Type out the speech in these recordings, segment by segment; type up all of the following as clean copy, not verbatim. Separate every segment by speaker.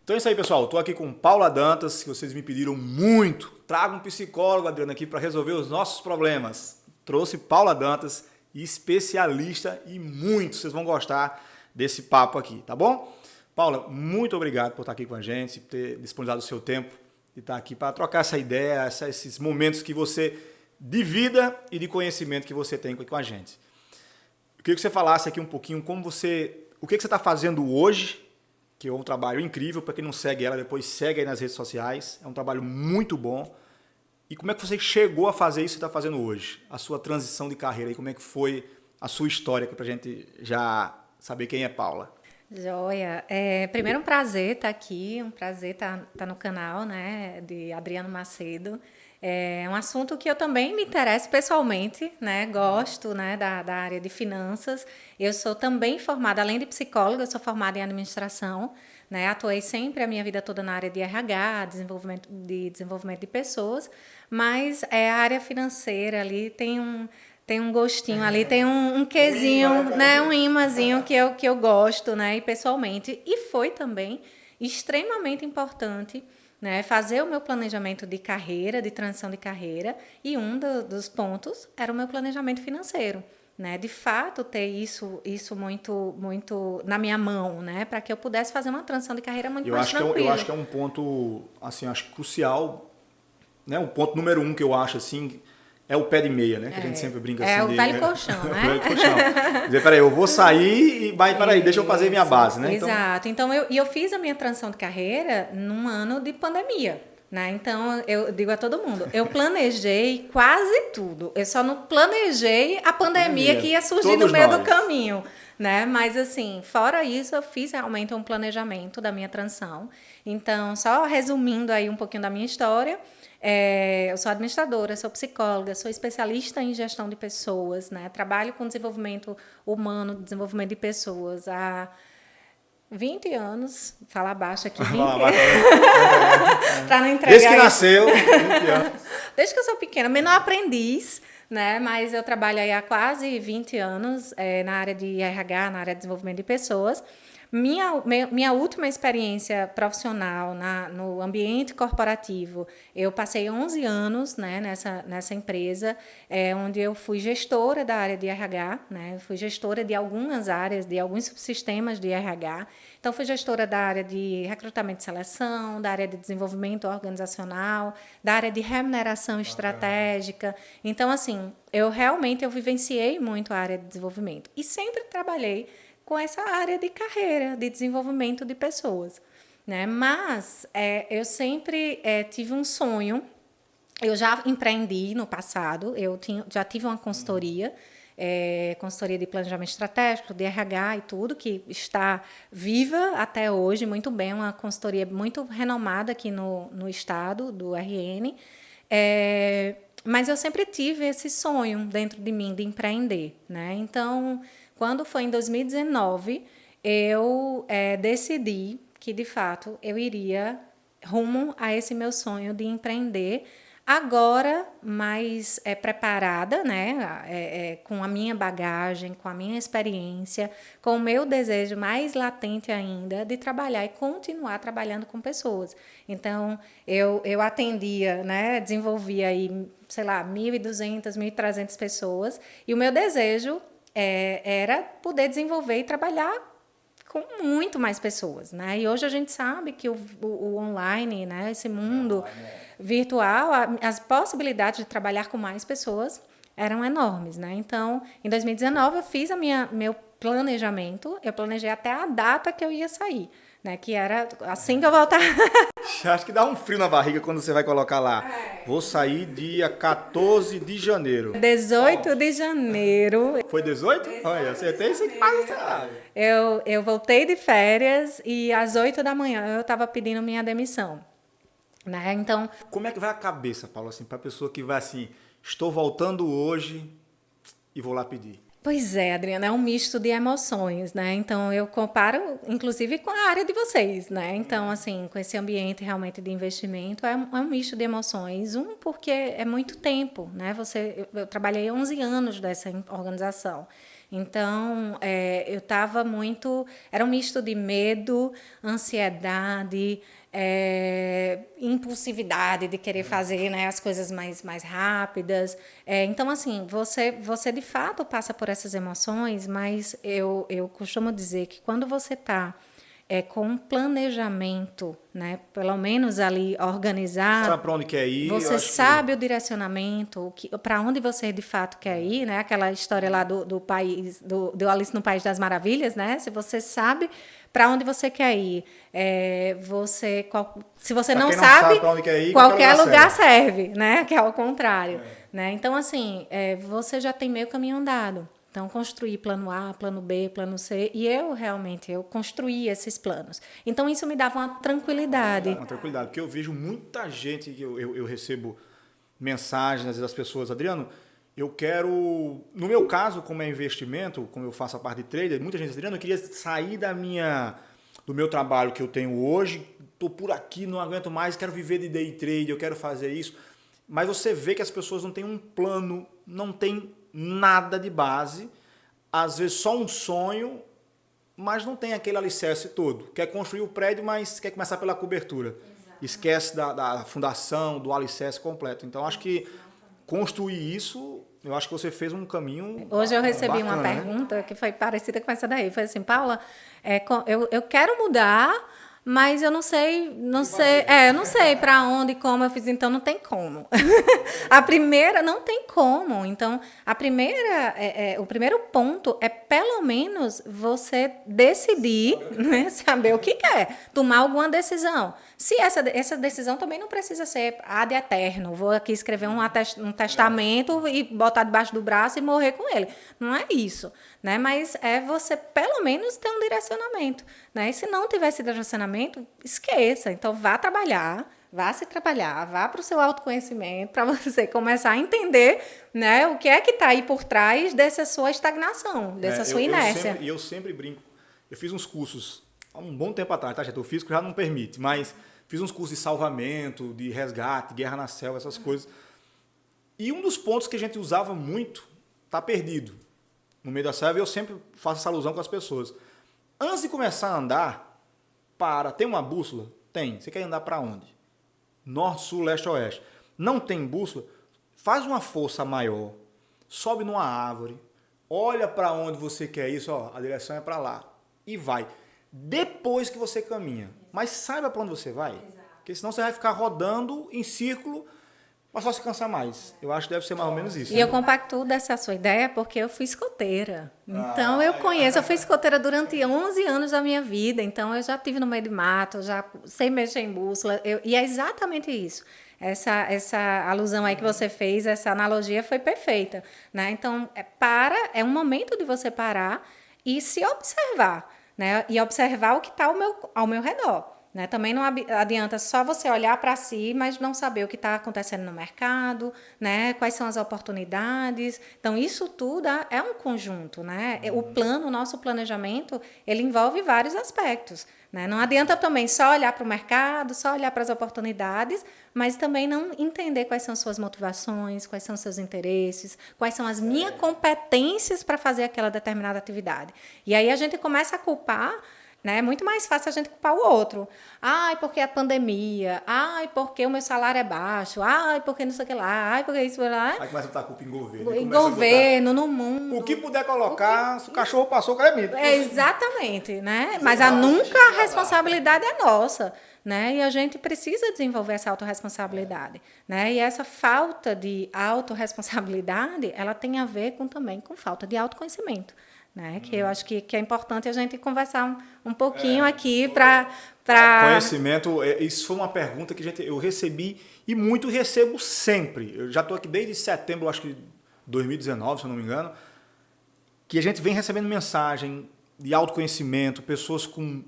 Speaker 1: Então é isso aí, pessoal. Estou aqui com Paula Dantas, que vocês me pediram muito. Traga um psicólogo, Adriano, aqui para resolver os nossos problemas. Trouxe Paula Dantas, especialista e muito. Vocês vão gostar desse papo aqui, tá bom? Paula, muito obrigado por estar aqui com a gente, por ter disponibilizado o seu tempo e estar aqui para trocar essa ideia, esses momentos que você de vida e de conhecimento que você tem com a gente. Eu queria que você falasse aqui um pouquinho o que você está fazendo hoje, que é um trabalho incrível. Para quem não segue ela, depois segue aí nas redes sociais. É um trabalho muito bom. E como é que você chegou a fazer isso que você está fazendo hoje? A sua transição de carreira, e como é que foi a sua história, para a gente já saber quem é Paula.
Speaker 2: Joia. Primeiro, um prazer estar aqui, um prazer estar no canal, né, de Adriano Macedo. É um assunto que eu também me interesso pessoalmente, né, gosto, né, da área de finanças. Eu sou também formada, além de psicóloga, eu sou formada em administração, né, atuei sempre a minha vida toda na área de RH, desenvolvimento de pessoas, mas a área financeira ali tem um gostinho ali, tem um quezinho, né, um imazinho que eu gosto, né, e pessoalmente. E foi também extremamente importante, né, fazer o meu planejamento de carreira, de transição de carreira, e dos pontos era o meu planejamento financeiro. Né, de fato, ter isso muito na minha mão, né, para que eu pudesse fazer uma transição de carreira muito mais tranquila.
Speaker 1: Eu acho que é um ponto, assim, acho crucial, né, o ponto número 1 que eu acho, assim, é o pé de meia, né? Que a gente sempre brinca assim.
Speaker 2: É o velho colchão, né?
Speaker 1: O velho colchão. Dizer, peraí, eu vou sair e peraí, deixa eu fazer minha base, né?
Speaker 2: Exato. Então, eu fiz a minha transição de carreira num ano de pandemia. Né? Então, eu digo a todo mundo, eu planejei quase tudo. Eu só não planejei a pandemia que ia surgir no meio do caminho. Né? Mas, assim, fora isso, eu fiz realmente um planejamento da minha transição. Então, só resumindo aí um pouquinho da minha história, eu sou administradora, sou psicóloga, sou especialista em gestão de pessoas, né? Trabalho com desenvolvimento humano, desenvolvimento de pessoas há 20 anos, fala baixo aqui, 20 para não entregar.
Speaker 1: Desde que nasceu, 20 anos.
Speaker 2: Desde que eu sou pequena, menor aprendiz, né? Mas eu trabalho aí há quase 20 anos na área de RH, na área de desenvolvimento de pessoas. Minha última experiência profissional no ambiente corporativo, eu passei 11 anos, né, nessa empresa, onde eu fui gestora da área de RH, né, fui gestora de algumas áreas, de alguns subsistemas de RH. Então, fui gestora da área de recrutamento e seleção, da área de desenvolvimento organizacional, da área de remuneração estratégica. Então, assim, eu vivenciei muito a área de desenvolvimento e sempre trabalhei com essa área de carreira, de desenvolvimento de pessoas. Né? Mas eu sempre tive um sonho, eu já empreendi no passado, já tive uma consultoria, consultoria de planejamento estratégico, de RH e tudo, que está viva até hoje, muito bem, uma consultoria muito renomada aqui no estado, do RN. Mas eu sempre tive esse sonho dentro de mim de empreender. Né? Então, quando foi em 2019, eu decidi que, de fato, eu iria rumo a esse meu sonho de empreender, agora mais preparada, né, com a minha bagagem, com a minha experiência, com o meu desejo mais latente ainda de trabalhar e continuar trabalhando com pessoas. Então, eu atendia, né, desenvolvia aí, sei lá, 1.200, 1.300 pessoas, e o meu desejo era poder desenvolver e trabalhar com muito mais pessoas, né? E hoje a gente sabe que o online, né, esse mundo virtual, as possibilidades de trabalhar com mais pessoas eram enormes, né? Então, em 2019 eu fiz meu planejamento, eu planejei até a data que eu ia sair, né? Que era assim que eu voltar.
Speaker 1: Acho que dá um frio na barriga quando você vai colocar lá. Vou sair dia 14 de janeiro.
Speaker 2: 18 de janeiro.
Speaker 1: Foi 18? Olha, acertei isso que passa.
Speaker 2: Eu voltei de férias e às 8 da manhã eu estava pedindo minha demissão. Né? Então,
Speaker 1: como é que vai a cabeça, Paulo, assim, para a pessoa que vai assim, estou voltando hoje e vou lá pedir?
Speaker 2: Pois é, Adriana, é um misto de emoções, né? Então, eu comparo, inclusive, com a área de vocês, né? Então, assim, com esse ambiente realmente de investimento, é um misto de emoções. Porque é muito tempo, né? Eu trabalhei 11 anos dessa organização. Então, eu estava muito... Era um misto de medo, ansiedade, impulsividade de querer fazer, né, as coisas mais rápidas. Então, assim, você de fato passa por essas emoções, mas eu costumo dizer que quando você está com um planejamento, né, pelo menos ali organizado,
Speaker 1: Sabe para onde quer ir?
Speaker 2: você sabe o direcionamento, para onde você de fato quer ir, né? Aquela história lá do país, do Alice no País das Maravilhas, né? Se você sabe para onde você quer ir, se você
Speaker 1: pra
Speaker 2: não
Speaker 1: quem
Speaker 2: sabe
Speaker 1: para onde quer ir,
Speaker 2: qualquer lugar serve, né? Que é ao contrário, né? Então, assim, você já tem meio caminho andado. Então, construir plano A, plano B, plano C. E eu construí esses planos. Então, isso me dava uma tranquilidade.
Speaker 1: Uma tranquilidade, porque eu vejo muita gente, eu recebo mensagens, às vezes, das pessoas, Adriano, eu quero, no meu caso, como é investimento, como eu faço a parte de trader, muita gente diz, Adriano, eu queria sair do meu trabalho que eu tenho hoje, estou por aqui, não aguento mais, quero viver de day trade, eu quero fazer isso. Mas você vê que as pessoas não têm um plano, não tem nada de base, às vezes só um sonho, mas não tem aquele alicerce todo. Quer construir o prédio, mas quer começar pela cobertura. Exatamente. Esquece da fundação, do alicerce completo. Então, acho que construir isso, eu acho que você fez um caminho
Speaker 2: Hoje eu recebi
Speaker 1: bacana,
Speaker 2: uma pergunta que foi parecida com essa daí. Foi assim, Paula, eu quero mudar, mas eu não sei, eu não sei para onde e como. Eu fiz, então não tem como. A primeira, não tem como. Então, o primeiro ponto é pelo menos você decidir, né, saber o que quer, tomar alguma decisão. Se essa decisão também não precisa ser ad eterno, vou aqui escrever um testamento e botar debaixo do braço e morrer com ele. Não é isso, né? Mas é você pelo menos ter um direcionamento, né? E se não tiver esse direcionamento, esqueça. Então vá trabalhar, vá para o seu autoconhecimento, para você começar a entender, né, o que é que está aí por trás dessa sua estagnação, dessa sua inércia.
Speaker 1: Eu sempre brinco. Eu fiz uns cursos há um bom tempo atrás, tá, gente? O físico já não permite, mas fiz uns cursos de salvamento, de resgate, guerra na selva, essas coisas. E um dos pontos que a gente usava muito está perdido no meio da selva, e eu sempre faço essa alusão com as pessoas. Antes de começar a andar, tem uma bússola? Tem. Você quer andar para onde? Norte, sul, leste, oeste. Não tem bússola? Faz uma força maior, sobe numa árvore, olha para onde você quer ir, a direção é para lá, e vai. Depois que você caminha. Mas saiba para onde você vai. Exato. Porque senão você vai ficar rodando em círculo, mas só se cansar mais. Eu acho que deve ser mais ou menos isso.
Speaker 2: E eu compactuo dessa sua ideia porque eu fui escoteira. Então, eu fui escoteira durante 11 anos da minha vida. Então, eu já estive no meio de mato, já sei mexer em bússola. E é exatamente isso. Essa alusão aí que você fez, essa analogia foi perfeita, né? Então, é um momento de você parar e se observar, né? E observar o que está ao meu redor. Né? Também não adianta só você olhar para si, mas não saber o que está acontecendo no mercado, né? Quais são as oportunidades. Então, isso tudo é um conjunto. Né? O nosso planejamento, ele envolve vários aspectos. Né? Não adianta também só olhar para o mercado, só olhar para as oportunidades, mas também não entender quais são suas motivações, quais são seus interesses, quais são as minhas competências para fazer aquela determinada atividade. E aí a gente começa a culpar. É muito mais fácil a gente culpar o outro. Ai, porque a pandemia. Ai, porque o meu salário é baixo. Ai, porque não sei o que lá. Ai, porque isso lá.
Speaker 1: Aí começa a botar a culpa em governo.
Speaker 2: Em governo, no mundo.
Speaker 1: O que puder colocar, se o cachorro passou, o cara é mito.
Speaker 2: Exatamente, né? Mas a responsabilidade é nossa. Né? E a gente precisa desenvolver essa autorresponsabilidade. Né? E essa falta de autorresponsabilidade, ela tem a ver também com falta de autoconhecimento. Né? Que eu acho que é importante a gente conversar um pouquinho aqui para...
Speaker 1: Conhecimento, isso foi uma pergunta que eu recebi e muito recebo sempre. Eu já estou aqui desde setembro, acho que 2019, se eu não me engano, que a gente vem recebendo mensagem de autoconhecimento, pessoas com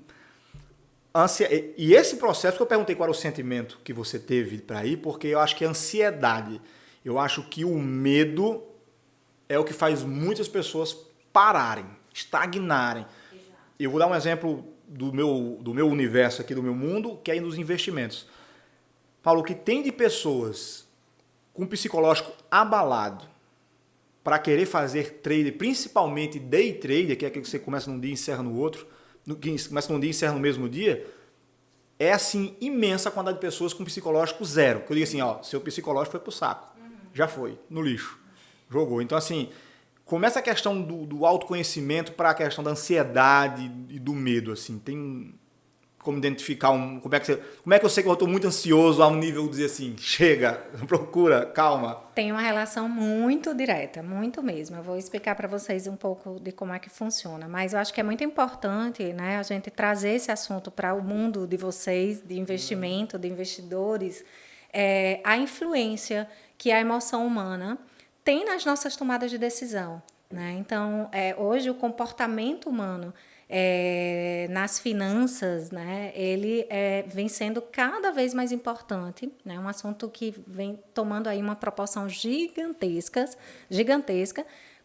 Speaker 1: ânsia. E esse processo, que eu perguntei qual era o sentimento que você teve para ir, porque eu acho que é ansiedade. Eu acho que o medo é o que faz muitas pessoas pararem, estagnarem. Exato. Eu vou dar um exemplo do meu universo aqui, do meu mundo, que é nos investimentos. Paulo, o que tem de pessoas com psicológico abalado para querer fazer trader, principalmente day trader, que é aquele que você começa num dia e encerra no outro, que começa num dia e encerra no mesmo dia, é assim imensa a quantidade de pessoas com psicológico zero. Que eu digo assim, ó, seu psicológico foi pro saco. Já foi, no lixo. Jogou. Então, assim, começa a questão do autoconhecimento para a questão da ansiedade e do medo, assim. Tem como identificar como é que eu sei que eu estou muito ansioso a um nível de dizer assim, chega, procura, calma.
Speaker 2: Tem uma relação muito direta, muito mesmo. Eu vou explicar para vocês um pouco de como é que funciona, mas eu acho que é muito importante, né, a gente trazer esse assunto para o mundo de vocês, de investimento, de investidores, a influência que a emoção humana tem nas nossas tomadas de decisão, né? Então, hoje o comportamento humano nas finanças, né, ele vem sendo cada vez mais importante, né, um assunto que vem tomando aí uma proporção gigantesca,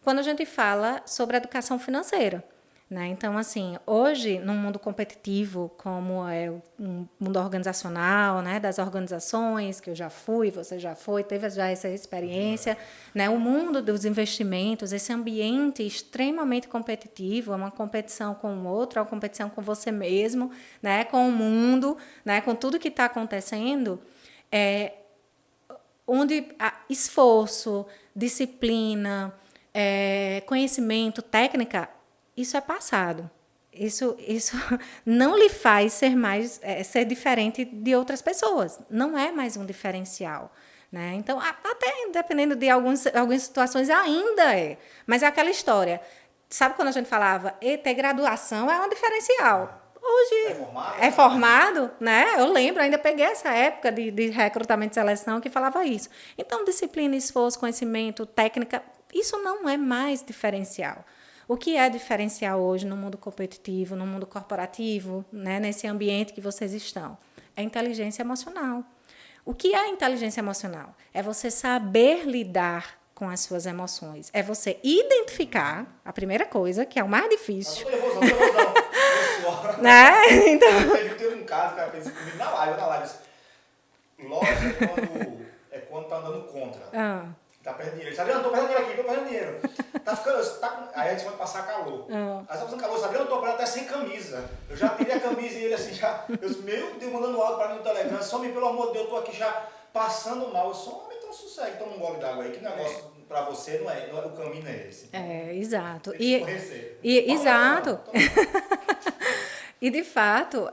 Speaker 2: quando a gente fala sobre educação financeira. Né? Então, assim, hoje, num mundo competitivo, como é o mundo organizacional, né, das organizações, que eu já fui, você já foi, teve já essa experiência, né, o mundo dos investimentos, esse ambiente extremamente competitivo, é uma competição com o outro, é uma competição com você mesmo, né, com o mundo, né, com tudo que está acontecendo, onde esforço, disciplina, conhecimento, técnica, isso é passado. Isso não lhe faz ser diferente de outras pessoas. Não é mais um diferencial. Né? Então, até dependendo de algumas situações, ainda é. Mas é aquela história. Sabe quando a gente falava, ter graduação é um diferencial. Hoje é formado, né? Eu lembro, ainda peguei essa época de recrutamento e seleção que falava isso. Então, disciplina, esforço, conhecimento, técnica, isso não é mais diferencial. O que é diferencial hoje no mundo competitivo, no mundo corporativo, né, nesse ambiente que vocês estão? É inteligência emocional. O que é inteligência emocional? É você saber lidar com as suas emoções. É você identificar, a primeira coisa, que é o mais difícil.
Speaker 1: Não tô nervoso.
Speaker 2: Né? Então...
Speaker 1: Teve um caso, cara, fez comigo na live. Lógico, quando tá andando contra. Tá perdendo dinheiro. Ele sabe, eu não tô perdendo dinheiro aqui, tô perdendo dinheiro. Aí a gente vai passar calor. Aí tá passando calor, sabe, eu não tô perdendo até sem camisa. Eu já tirei a camisa e ele assim, meu Deus, mandando áudio pra mim no Telegram, some, pelo amor de Deus, eu tô aqui já passando mal. Eu sou homem, então sossego, toma um gole d'água aí, que negócio pra você o caminho não é esse.
Speaker 2: Exato.
Speaker 1: Exato.
Speaker 2: E de fato,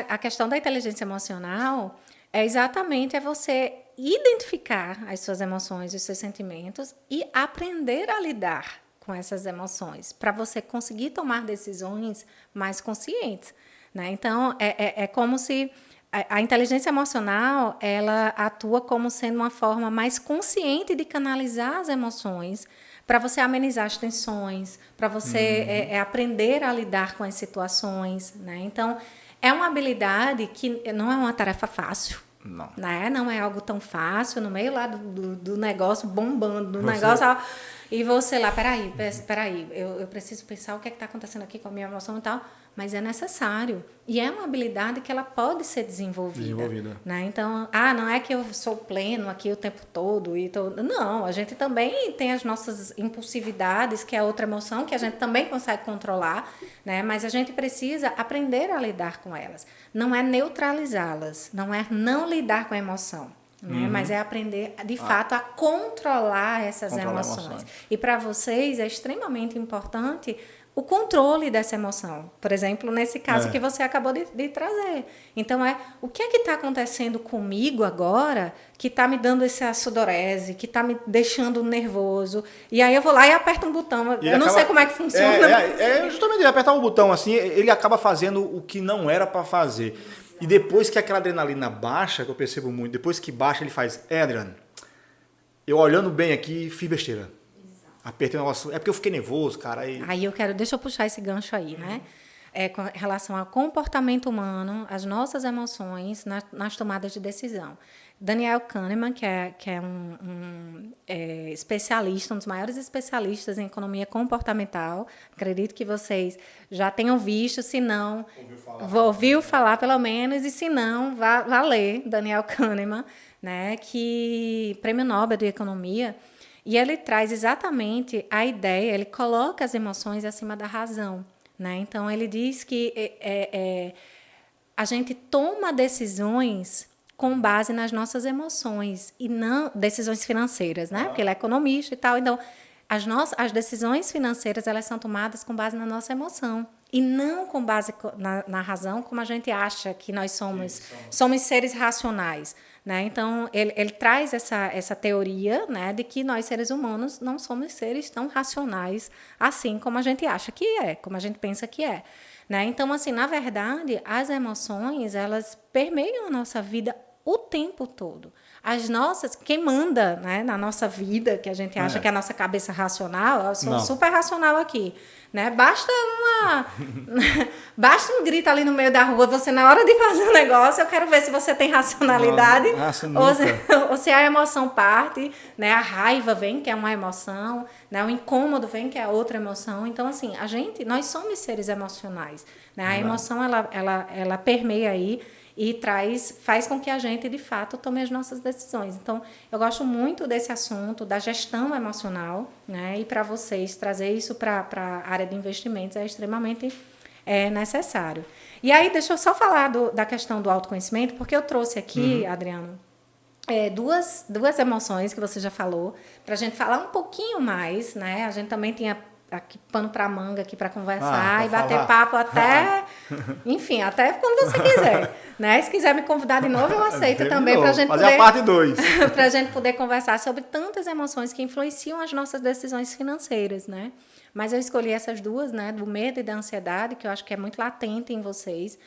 Speaker 2: a questão da inteligência emocional é exatamente você identificar as suas emoções, os seus sentimentos e aprender a lidar com essas emoções, para você conseguir tomar decisões mais conscientes. Né? Então, é como se a inteligência emocional ela atua como sendo uma forma mais consciente de canalizar as emoções, para você amenizar as tensões, para você aprender a lidar com as situações. Né? Então, é uma habilidade que não é uma tarefa fácil.
Speaker 1: Não.
Speaker 2: Né? Não é algo tão fácil, no meio lá do negócio bombando, negócio... E você lá, peraí, eu preciso pensar o que está acontecendo aqui com a minha emoção e tal, mas é necessário. E é uma habilidade que ela pode ser desenvolvida. Né? Então, não é que eu sou pleno aqui o tempo todo. Não, a gente também tem as nossas impulsividades, que é outra emoção, que a gente também consegue controlar, né? Mas a gente precisa aprender a lidar com elas. Não é neutralizá-las, não é não lidar com a emoção. Né? Mas é aprender, de fato, a controlar essas emoções. E para vocês é extremamente importante o controle dessa emoção. Por exemplo, nesse caso que você acabou de trazer. Então, o que é que está acontecendo comigo agora que está me dando essa sudorese, que está me deixando nervoso? E aí eu vou lá e aperto um botão. Eu não sei como é que funciona.
Speaker 1: Justamente ele apertar um botão assim, ele acaba fazendo o que não era para fazer. E depois que aquela adrenalina baixa, que eu percebo muito, depois que baixa, ele faz, Adriano, eu olhando bem aqui, fiz besteira. Exato. Apertei o negócio. É porque eu fiquei nervoso, cara.
Speaker 2: Deixa eu puxar esse gancho aí, né? Com relação ao comportamento humano, as nossas emoções nas tomadas de decisão. Daniel Kahneman, que é um especialista, um dos maiores especialistas em economia comportamental. Acredito que vocês já tenham visto, se não, ouviu falar pelo menos, e se não, vá ler Daniel Kahneman, né, que prêmio Nobel de Economia. E ele traz exatamente a ideia, ele coloca as emoções acima da razão, né? Então, ele diz que a gente toma decisões com base nas nossas emoções, e não decisões financeiras, né? Porque ele é economista e tal. Então, as decisões financeiras, elas são tomadas com base na nossa emoção, e não com base na razão, como a gente acha que nós somos seres racionais, né? Então, ele traz essa teoria, né, de que nós, seres humanos, não somos seres tão racionais assim como a gente acha que é, como a gente pensa que é. Né? Então, assim, na verdade, as emoções, elas permeiam a nossa vida o tempo todo. As nossas, quem manda, né, na nossa vida, que a gente acha que é a nossa cabeça racional, eu sou super racional aqui, né? Basta um grito ali no meio da rua, você na hora de fazer um negócio, eu quero ver se você tem racionalidade, ou se a emoção parte, né? A raiva vem, que é uma emoção, né? O incômodo vem, que é outra emoção. Então, assim, nós somos seres emocionais, né? A emoção, ela permeia aí, e faz com que a gente, de fato, tome as nossas decisões. Então, eu gosto muito desse assunto, da gestão emocional, né? E para vocês, trazer isso para a área de investimentos é extremamente necessário. E aí, deixa eu só falar da questão do autoconhecimento, porque eu trouxe aqui, Adriano, duas emoções que você já falou, para a gente falar um pouquinho mais, né? A gente também tinha aqui pano para manga aqui para conversar e bater papo até, enfim, até quando você quiser, né? Se quiser me convidar de novo, eu aceito também para a gente
Speaker 1: fazer a parte 2.
Speaker 2: Para a gente poder conversar sobre tantas emoções que influenciam as nossas decisões financeiras, né? Mas eu escolhi essas duas, né? Do medo e da ansiedade, que eu acho que é muito latente em vocês.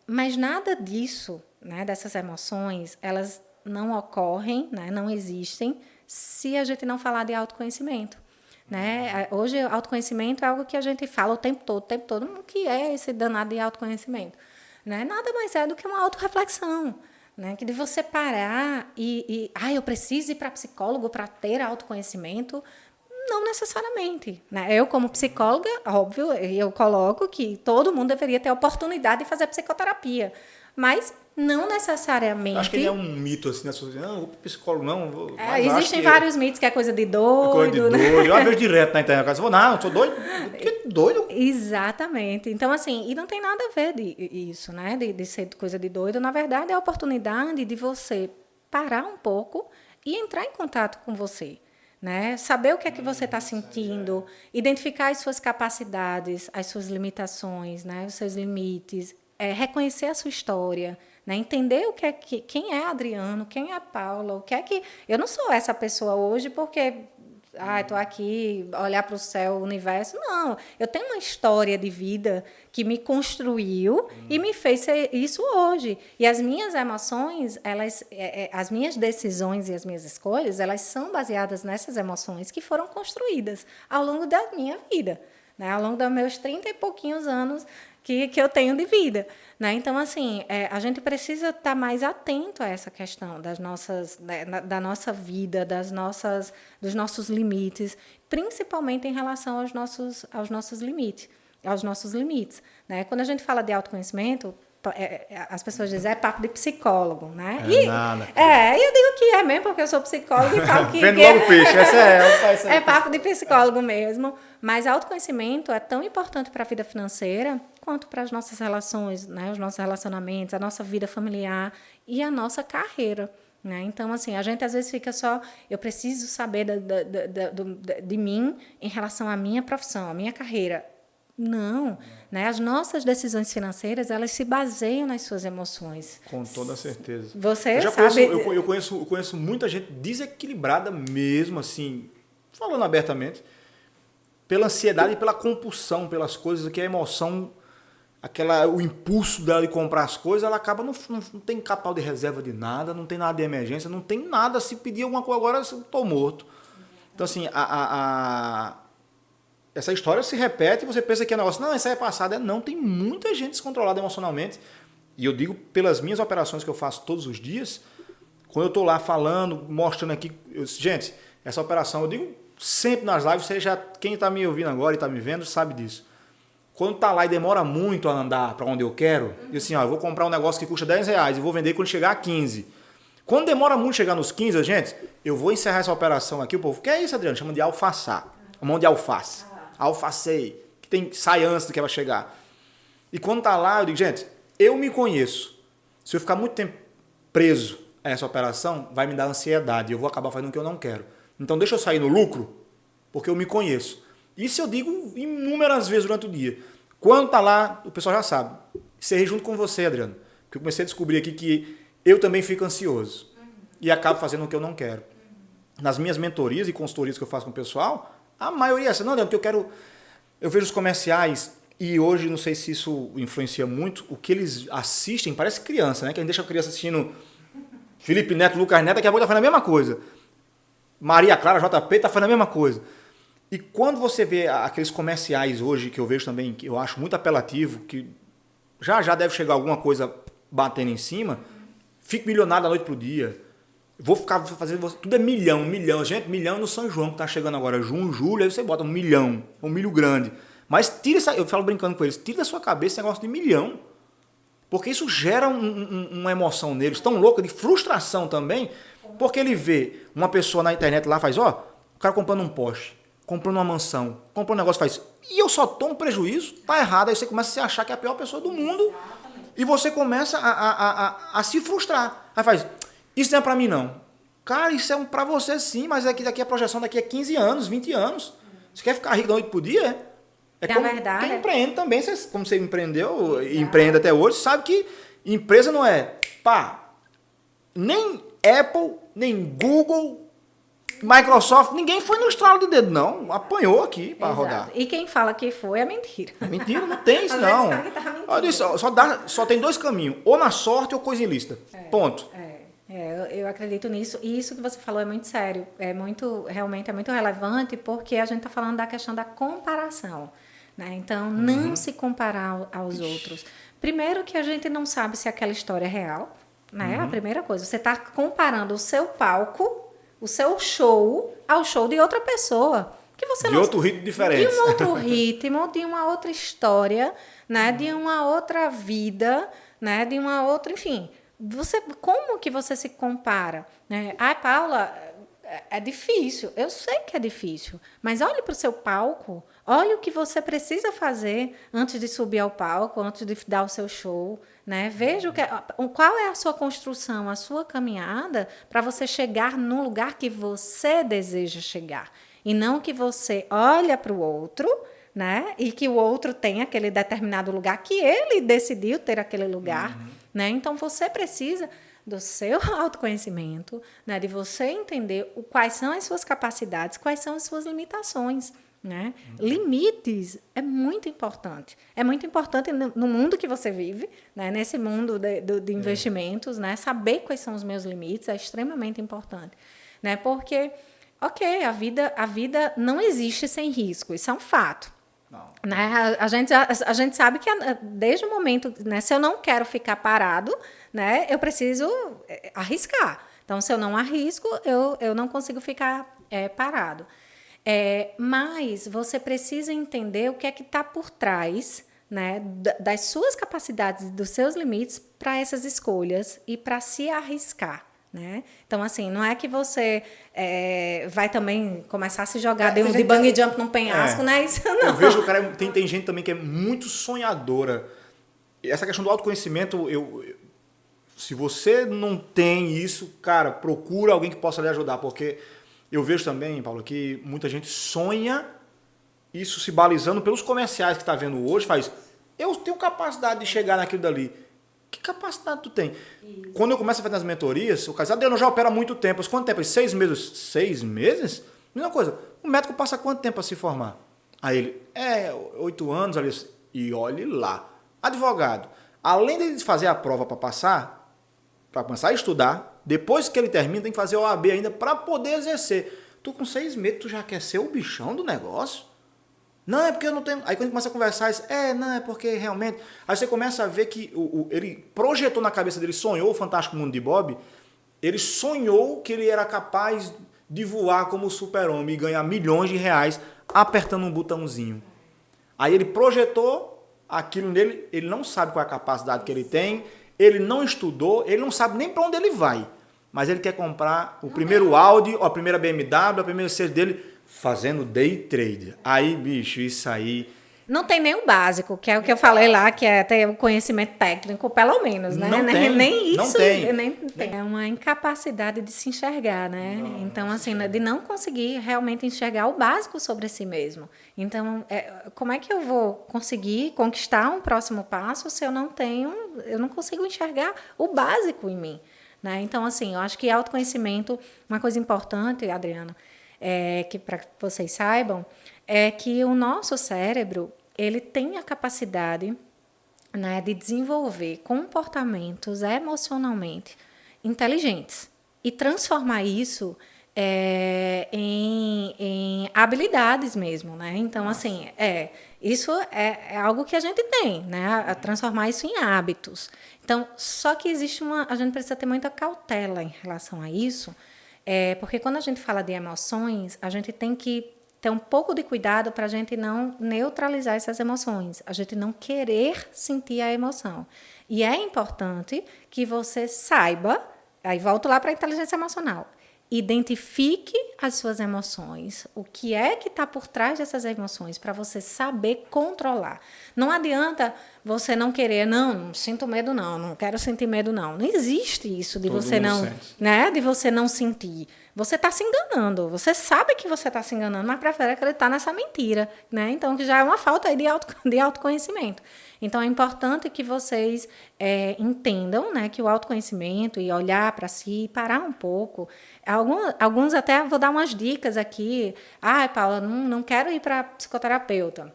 Speaker 2: Mas nada disso, né? Dessas emoções, elas não ocorrem, né? Não existem, se a gente não falar de autoconhecimento. Né? Hoje, autoconhecimento é algo que a gente fala o tempo todo. O que é esse danado de autoconhecimento? Né? Nada mais é do que uma autorreflexão. Né? Que de você parar eu preciso ir para psicólogo para ter autoconhecimento. Não necessariamente. Né? Eu, como psicóloga, óbvio, eu coloco que todo mundo deveria ter a oportunidade de fazer psicoterapia. Mas não necessariamente.
Speaker 1: Acho que ele é um mito, assim, né? Não, vou pro psicólogo, não.
Speaker 2: Existem vários mitos que é coisa de doido.
Speaker 1: Coisa de doido. Eu vejo direto na internet. Eu sou doido. Que doido?
Speaker 2: Exatamente. Então, assim, e não tem nada a ver isso, né? De ser coisa de doido. Na verdade, é a oportunidade de você parar um pouco e entrar em contato com você. Né? Saber o que é que você está sentindo, identificar as suas capacidades, as suas limitações, né? Os seus limites, reconhecer a sua história, né? Entender quem é Adriano, quem é a Paula, o que é que... Eu não sou essa pessoa hoje porque estou aqui, olhar para o céu, o universo. Não, eu tenho uma história de vida que me construiu e me fez ser isso hoje. E as minhas emoções, as minhas decisões e as minhas escolhas, elas são baseadas nessas emoções que foram construídas ao longo da minha vida, né? Ao longo dos meus 30 e pouquinhos anos que eu tenho de vida. Né? Então, assim, a gente precisa estar mais atento a essa questão da nossa vida, dos nossos limites, principalmente em relação aos nossos limites. Né? Quando a gente fala de autoconhecimento, as pessoas dizem papo de psicólogo, né? Eu digo que é mesmo, porque eu sou psicóloga e falo que...
Speaker 1: Vendo logo o peixe,
Speaker 2: é papo de psicólogo mesmo, mas autoconhecimento é tão importante para a vida financeira quanto para as nossas relações, né? Os nossos relacionamentos, a nossa vida familiar e a nossa carreira. Né? Então, assim, a gente às vezes fica só... Eu preciso saber de mim em relação à minha profissão, à minha carreira. Não, né? As nossas decisões financeiras, elas se baseiam nas suas emoções.
Speaker 1: Com toda certeza.
Speaker 2: Você sabe...
Speaker 1: Eu conheço muita gente desequilibrada mesmo, assim, falando abertamente, pela ansiedade e pela compulsão, pelas coisas que a emoção, o impulso dela de comprar as coisas, ela acaba, não tem capital de reserva de nada, não tem nada de emergência, não tem nada, se pedir alguma coisa agora, eu estou morto. Então, assim, essa história se repete e você pensa que é um negócio, não, isso aí é passado. Não, tem muita gente descontrolada emocionalmente. E eu digo pelas minhas operações que eu faço todos os dias, quando eu estou lá falando, mostrando aqui, gente, essa operação, eu digo sempre nas lives, quem está me ouvindo agora e está me vendo sabe disso. Quando está lá e demora muito a andar para onde eu quero, eu assim, eu vou comprar um negócio que custa R$10 e vou vender quando chegar a 15. Quando demora muito chegar nos 15, gente, eu vou encerrar essa operação aqui, o povo, que é isso, Adriano? Chama de alfaçar. Mão de alface. Alfacei, que sai antes do que vai chegar. E quando tá lá, eu digo, gente, eu me conheço. Se eu ficar muito tempo preso a essa operação, vai me dar ansiedade. Eu vou acabar fazendo o que eu não quero. Então deixa eu sair no lucro, porque eu me conheço. Isso eu digo inúmeras vezes durante o dia. Quando tá lá, o pessoal já sabe. Serei junto com você, Adriano. Porque eu comecei a descobrir aqui que eu também fico ansioso. E acabo fazendo o que eu não quero. Nas minhas mentorias e consultorias que eu faço com o pessoal, a maioria é essa. Não, Adriano, porque eu vejo os comerciais e hoje, não sei se isso influencia muito, o que eles assistem parece criança, né? Que a gente deixa a criança assistindo Felipe Neto, Lucas Neto, daqui a pouco tá fazendo a mesma coisa. Maria Clara, JP, tá fazendo a mesma coisa. E quando você vê aqueles comerciais hoje, que eu vejo também, que eu acho muito apelativo, que já deve chegar alguma coisa batendo em cima, fico milionário da noite pro dia, vou ficar fazendo... Tudo é milhão. Gente, milhão no São João, que tá chegando agora, junho, julho, aí você bota 1 milhão, um milho grande. Mas tira essa... Eu falo brincando com eles, tira da sua cabeça esse negócio de milhão. Porque isso gera uma emoção neles, tão louca, de frustração também, porque ele vê uma pessoa na internet lá, faz, ó, o cara comprando um Porsche, comprando uma mansão, comprando um negócio, faz, e eu só tomo prejuízo, tá errado, aí você começa a se achar que é a pior pessoa do mundo, exatamente. E você começa a se frustrar. Aí faz, isso não é pra mim não. Cara, isso é pra você sim, mas daqui a projeção daqui a 15 anos, 20 anos. Você quer ficar rico da noite pro dia? É como
Speaker 2: verdade,
Speaker 1: quem empreende também, como você empreendeu e empreende até hoje, sabe que empresa não é, nem Apple, nem Google, Microsoft, ninguém foi no estralo de dedo, não. Apanhou aqui para rodar.
Speaker 2: E quem fala que foi é mentira.
Speaker 1: É mentira, não tem isso, não. Olha isso, só tem 2 caminhos, ou na sorte ou coisa ilícita. Ponto.
Speaker 2: Eu acredito nisso. E isso que você falou é muito sério. Realmente é muito relevante, porque a gente está falando da questão da comparação. Né? Então, não se comparar aos outros. Primeiro que a gente não sabe se aquela história é real. Né? A primeira coisa, você está comparando o seu palco, o seu show, ao show de outra pessoa. Que você
Speaker 1: de outro ritmo diferente.
Speaker 2: De um outro ritmo, de uma outra história, né? De uma outra vida, né? De uma outra... Enfim, como que você se compara? Né? Paula, é difícil. Eu sei que é difícil. Mas olhe para o seu palco, olhe o que você precisa fazer antes de subir ao palco, antes de dar o seu show. Né? Veja qual é a sua construção, a sua caminhada para você chegar no lugar que você deseja chegar. E não que você olha para o outro, né? E que o outro tem aquele determinado lugar que ele decidiu ter aquele lugar. Né? Então, você precisa do seu autoconhecimento, né? De você entender quais são as suas capacidades, quais são as suas limitações. Né? Limites é muito importante. É muito importante no mundo que você vive, né? Nesse mundo de investimentos, né? Saber quais são os meus limites é extremamente importante. Né? Porque, a vida não existe sem risco, isso é um fato. Né? A gente sabe que desde o momento, né, se eu não quero ficar parado, né, eu preciso arriscar. Então, se eu não arrisco, eu não consigo ficar parado. Mas você precisa entender o que é que está por trás, né, das suas capacidades, dos seus limites para essas escolhas e para se arriscar. Né? Então, assim, não é que você vai também começar a se jogar de bungee jump num penhasco, né? Isso não.
Speaker 1: Eu vejo, cara, tem gente também que é muito sonhadora. Essa questão do autoconhecimento, se você não tem isso, cara, procura alguém que possa lhe ajudar, porque eu vejo também, Paulo, que muita gente sonha isso se balizando pelos comerciais que está vendo hoje, eu tenho capacidade de chegar naquilo dali. Que capacidade tu tem? Isso. Quando eu começo a fazer as mentorias, o casal já opera há muito tempo. Quanto tempo? 6 meses? 6 meses? Mesma coisa. O médico passa quanto tempo para se formar? Aí ele, 8 anos, ali, e olhe lá. Advogado, além de fazer a prova para passar, para começar a estudar, depois que ele termina, tem que fazer o OAB ainda para poder exercer. Tu com 6 meses, tu já quer ser o bichão do negócio? Não, é porque eu não tenho... Aí quando começa a conversar, não, é porque realmente... Aí você começa a ver que ele projetou na cabeça dele, sonhou o Fantástico Mundo de Bob, ele sonhou que ele era capaz de voar como super-homem e ganhar milhões de reais apertando um botãozinho. Aí ele projetou aquilo nele, ele não sabe qual é a capacidade que ele tem, ele não estudou, ele não sabe nem para onde ele vai. mas ele quer comprar o primeiro Audi, ou a primeira BMW, a primeira Mercedes dele, fazendo day trade. Aí, bicho, isso aí...
Speaker 2: Não tem nem o básico, que é o que eu falei lá, que é ter o conhecimento técnico, pelo menos, né?
Speaker 1: Não tem,
Speaker 2: nem isso,
Speaker 1: não tem.
Speaker 2: Nem tem. É uma incapacidade de se enxergar, né? Então, assim, de não conseguir realmente enxergar o básico sobre si mesmo. Então, como é que eu vou conseguir conquistar um próximo passo se eu não consigo enxergar o básico em mim, né? Então, assim, eu acho que autoconhecimento, uma coisa importante, Adriano, que para que vocês saibam, é que o nosso cérebro, ele tem a capacidade, né, de desenvolver comportamentos emocionalmente inteligentes e transformar isso em habilidades mesmo, né? Então, assim, isso é algo que a gente tem, né? A transformar isso em hábitos. Então, só que a gente precisa ter muita cautela em relação a isso, porque quando a gente fala de emoções, a gente tem que ter um pouco de cuidado para a gente não neutralizar essas emoções, a gente não querer sentir a emoção. E é importante que você saiba, aí volto lá para a inteligência emocional, identifique as suas emoções, o que é que está por trás dessas emoções, para você saber controlar. Não adianta você não querer, não sinto medo não quero sentir medo não. Não existe isso de você não, né, de você não sentir. Você está se enganando, você sabe que você está se enganando, mas prefere acreditar nessa mentira, né? Então, que já é uma falta aí de autoconhecimento. Então, é importante que vocês entendam, né, que o autoconhecimento e olhar para si, parar um pouco. Alguns até vou dar umas dicas aqui. Paula, não quero ir para psicoterapeuta.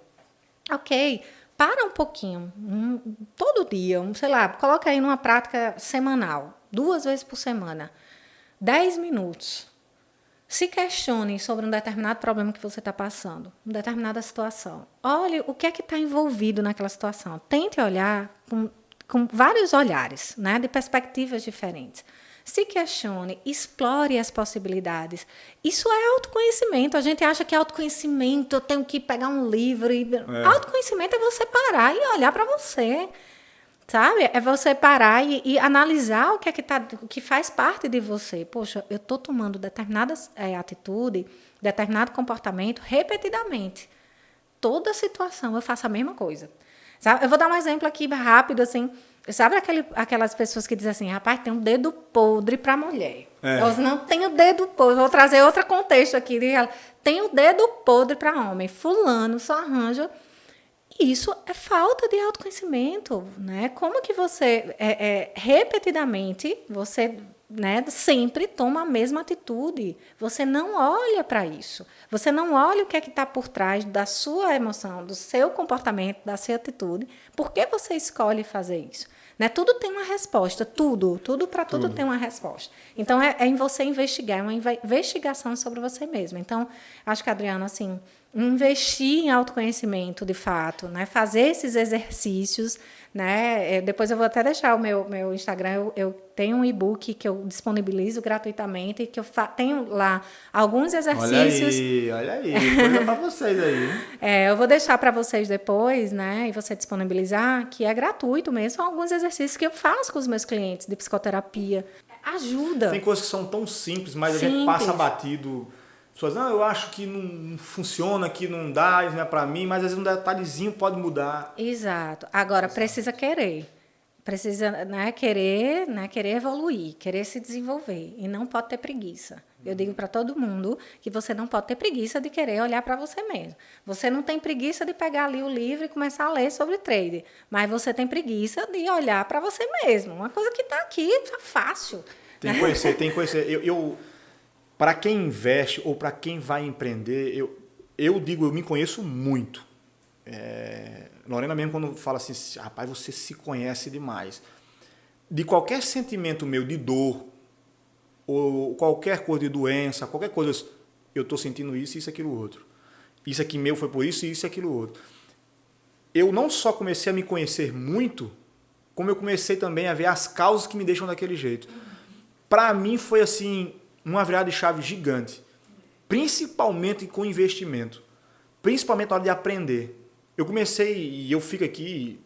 Speaker 2: Ok, para um pouquinho, todo dia, sei lá, coloca aí numa prática semanal, 2 vezes por semana, 10 minutos. Se questione sobre um determinado problema que você está passando, uma determinada situação. Olhe o que é que está envolvido naquela situação. Tente olhar com vários olhares, né, de perspectivas diferentes. Se questione, explore as possibilidades. Isso é autoconhecimento. A gente acha que autoconhecimento, eu tenho que pegar um livro. Autoconhecimento é você parar e olhar para você. Sabe? É você parar e analisar o que faz parte de você. Poxa, eu estou tomando determinada atitude, determinado comportamento repetidamente. Toda situação eu faço a mesma coisa. Sabe? Eu vou dar um exemplo aqui rápido, assim. Sabe aquelas pessoas que dizem assim, rapaz, tem um dedo podre para mulher. Eu não tenho dedo podre. Vou trazer outro contexto aqui. Tem um dedo podre para homem. Fulano só arranja... Isso é falta de autoconhecimento, né? Como que você, repetidamente, você, né, sempre toma a mesma atitude. Você não olha para isso. Você não olha o que é que está por trás da sua emoção, do seu comportamento, da sua atitude. Por que você escolhe fazer isso? Né? Tudo tem uma resposta, tudo para tudo tem uma resposta. Então, é em você investigar, é uma investigação sobre você mesmo. Então, acho que, Adriana, assim... investir em autoconhecimento, de fato, né? Fazer esses exercícios, né? Depois eu vou até deixar o meu Instagram, eu tenho um e-book que eu disponibilizo gratuitamente, que eu tenho lá alguns exercícios.
Speaker 1: Olha aí, coisa para vocês aí.
Speaker 2: Eu vou deixar para vocês depois, né? E você disponibilizar, que é gratuito mesmo, são alguns exercícios que eu faço com os meus clientes de psicoterapia. Ajuda.
Speaker 1: Tem coisas que são tão simples, mas a gente passa batido. Pessoas, eu acho que não funciona, que não dá, isso não é para mim, mas às vezes um detalhezinho pode mudar.
Speaker 2: Exato. Agora, precisa querer. Precisa, né, querer evoluir, querer se desenvolver. E não pode ter preguiça. Eu digo para todo mundo que você não pode ter preguiça de querer olhar para você mesmo. Você não tem preguiça de pegar ali o livro e começar a ler sobre trade, mas você tem preguiça de olhar para você mesmo. Uma coisa que está aqui, está fácil.
Speaker 1: Tem que conhecer. Para quem investe ou para quem vai empreender, eu digo, eu me conheço muito. Lorena mesmo quando fala assim, rapaz, você se conhece demais. De qualquer sentimento meu de dor, ou qualquer coisa de doença, qualquer coisa, eu estou sentindo isso, isso, aquilo, outro. Isso aqui meu foi por isso, isso, aquilo, outro. Eu não só comecei a me conhecer muito, como eu comecei também a ver as causas que me deixam daquele jeito. Para mim foi assim... uma virada de chave gigante, principalmente com investimento, principalmente na hora de aprender. Eu comecei, e eu fico aqui,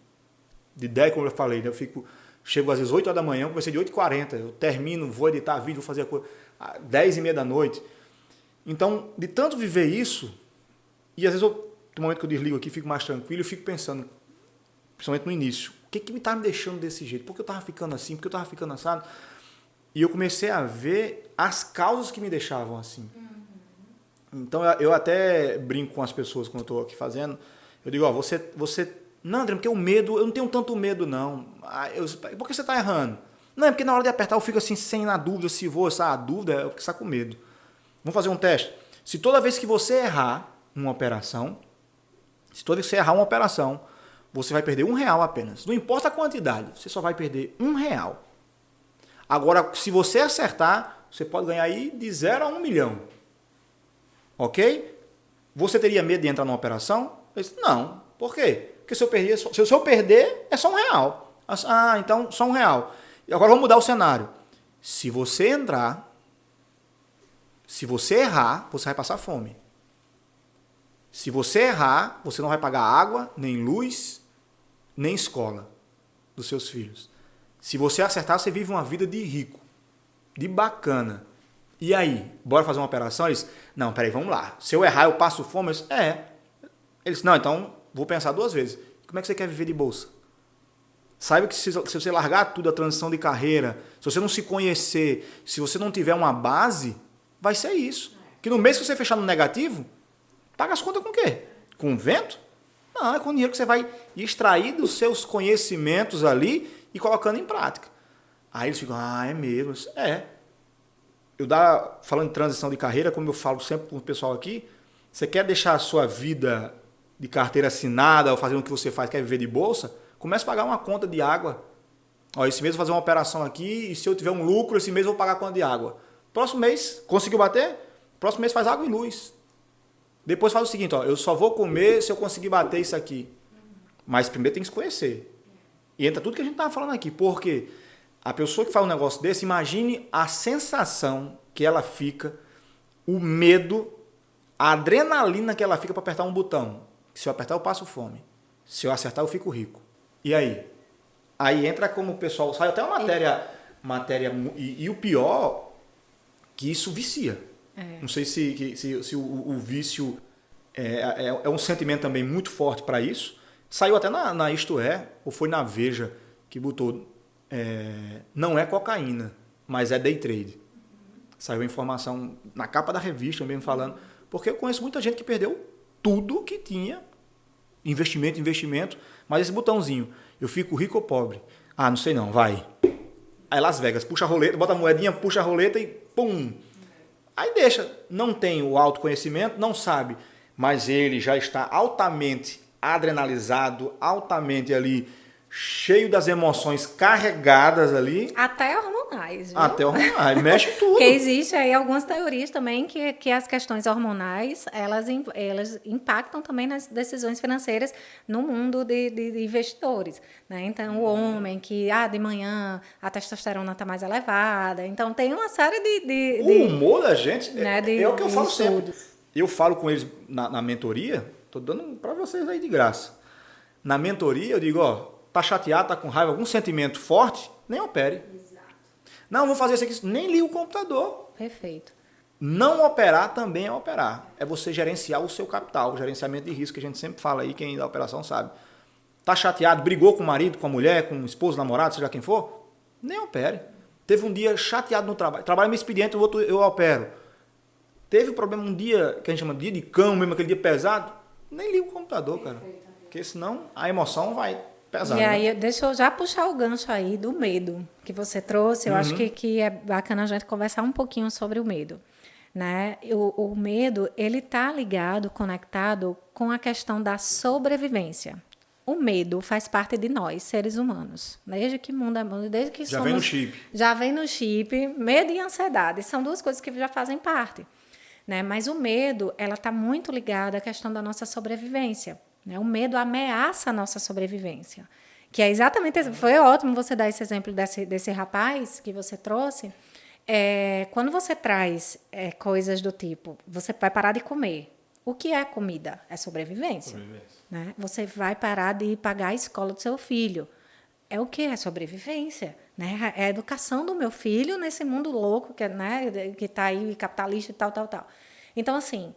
Speaker 1: de ideia, como eu falei, né? Eu fico Chego às vezes 8 horas da manhã, eu comecei de 8h40, eu termino, vou editar vídeo, vou fazer a coisa, 10h30 da noite. Então, de tanto viver isso, e às vezes tem um momento que eu desligo aqui, fico mais tranquilo, eu fico pensando, principalmente no início, o que me estava me deixando desse jeito? Por que eu estava ficando assim? Por que eu estava ficando assado? E eu comecei a ver as causas que me deixavam assim. Então, eu até brinco com as pessoas quando eu estou aqui fazendo, eu digo, ó, você não, André, porque o medo, eu não tenho tanto medo, não. Por que você está errando? Não, é porque na hora de apertar eu fico assim, sem na dúvida se vou, a dúvida é porque você está com medo. Vamos fazer um teste. Se toda vez que você errar uma operação, você vai perder R$1 apenas. Não importa a quantidade, você só vai perder R$1. Agora, se você acertar, você pode ganhar aí de 0 a 1 milhão. Ok? Você teria medo de entrar numa operação? Eu disse, não. Por quê? Porque se eu perder, é só R$1. Ah, então só R$1. E agora vamos mudar o cenário. Se você entrar, se você errar, você vai passar fome. Se você errar, você não vai pagar água, nem luz, nem escola dos seus filhos. Se você acertar, você vive uma vida de rico, de bacana. E aí, bora fazer uma operação? Eles, não, peraí, vamos lá. Se eu errar, eu passo fome? Eu disse, Eles, não, então vou pensar 2 vezes. Como é que você quer viver de bolsa? Saiba que se você largar tudo, a transição de carreira, se você não se conhecer, se você não tiver uma base, vai ser isso. Que no mês que você fechar no negativo, paga as contas com o quê? Com vento? Não, é com o dinheiro que você vai extrair dos seus conhecimentos ali e colocando em prática. Aí eles ficam, é mesmo? Falando de transição de carreira, como eu falo sempre com o pessoal aqui, você quer deixar a sua vida de carteira assinada ou fazendo o que você faz, quer viver de bolsa, comece a pagar uma conta de água. Ó, esse mês eu vou fazer uma operação aqui e se eu tiver um lucro, esse mês eu vou pagar a conta de água. Próximo mês, conseguiu bater? Próximo mês faz água e luz. Depois faz o seguinte, ó, eu só vou comer se eu conseguir bater isso aqui. Mas primeiro tem que se conhecer. E entra tudo que a gente estava falando aqui. Porque a pessoa que faz um negócio desse, imagine a sensação que ela fica, o medo, a adrenalina que ela fica para apertar um botão. Se eu apertar, eu passo fome. Se eu acertar, eu fico rico. E aí? Aí entra como o pessoal... Sai até uma matéria e o pior, que isso vicia. Não sei se o vício é um sentimento também muito forte para isso. Saiu até na Isto É, ou foi na Veja, que botou... não é cocaína, mas é day trade. Saiu a informação na capa da revista mesmo falando. Porque eu conheço muita gente que perdeu tudo que tinha. Investimento, mas esse botãozinho, eu fico rico ou pobre? Ah, não sei não, vai. Aí Las Vegas, puxa a roleta, bota a moedinha, puxa a roleta e pum. Aí deixa, não tem o autoconhecimento, não sabe, mas ele já está altamente adrenalizado, altamente ali, cheio das emoções carregadas ali.
Speaker 2: Até hormonais, viu?
Speaker 1: Até hormonais, mexe tudo.
Speaker 2: Porque existe aí algumas teorias também que as questões hormonais, elas impactam também nas decisões financeiras no mundo de investidores, né? Então, o homem que, de manhã a testosterona está mais elevada. Então, tem uma série
Speaker 1: O humor da gente,
Speaker 2: né,
Speaker 1: é o que eu falo
Speaker 2: estudos.
Speaker 1: sempre. Eu falo com eles na mentoria, estou dando para vocês aí de graça. Na mentoria, eu digo, tá chateado, tá com raiva, algum sentimento forte, nem opere.
Speaker 2: Exato.
Speaker 1: Não, vou fazer isso aqui, nem liga o computador.
Speaker 2: Perfeito.
Speaker 1: Não operar também é operar. É você gerenciar o seu capital, o gerenciamento de risco, que a gente sempre fala aí, quem da operação sabe. Tá chateado, brigou com o marido, com a mulher, com o esposo, namorado, seja quem for, nem opere. Teve um dia chateado no trabalho. Trabalho meio expediente, o outro eu opero. Teve um problema um dia, que a gente chama de dia de cão, mesmo aquele dia pesado, nem liga o computador, cara. Porque senão a emoção vai pesar.
Speaker 2: E aí, deixa eu já puxar o gancho aí do medo que você trouxe. Eu acho que é bacana a gente conversar um pouquinho sobre o medo, né? O medo, ele tá ligado, conectado com a questão da sobrevivência. O medo faz parte de nós, seres humanos. Desde que mundo é mundo, desde que
Speaker 1: já vem no chip.
Speaker 2: Já vem no chip. Medo e ansiedade são 2 coisas que já fazem parte, né? Mas o medo, ela está muito ligada à questão da nossa sobrevivência, né? O medo ameaça a nossa sobrevivência. Que é exatamente... Foi ótimo você dar esse exemplo desse rapaz que você trouxe. Quando você traz coisas do tipo, você vai parar de comer. O que é comida? É sobrevivência. Né? Você vai parar de pagar a escola do seu filho. é o quê? É sobrevivência, né? É a educação do meu filho nesse mundo louco que, né, que está aí capitalista e tal, tal, tal. Então, assim,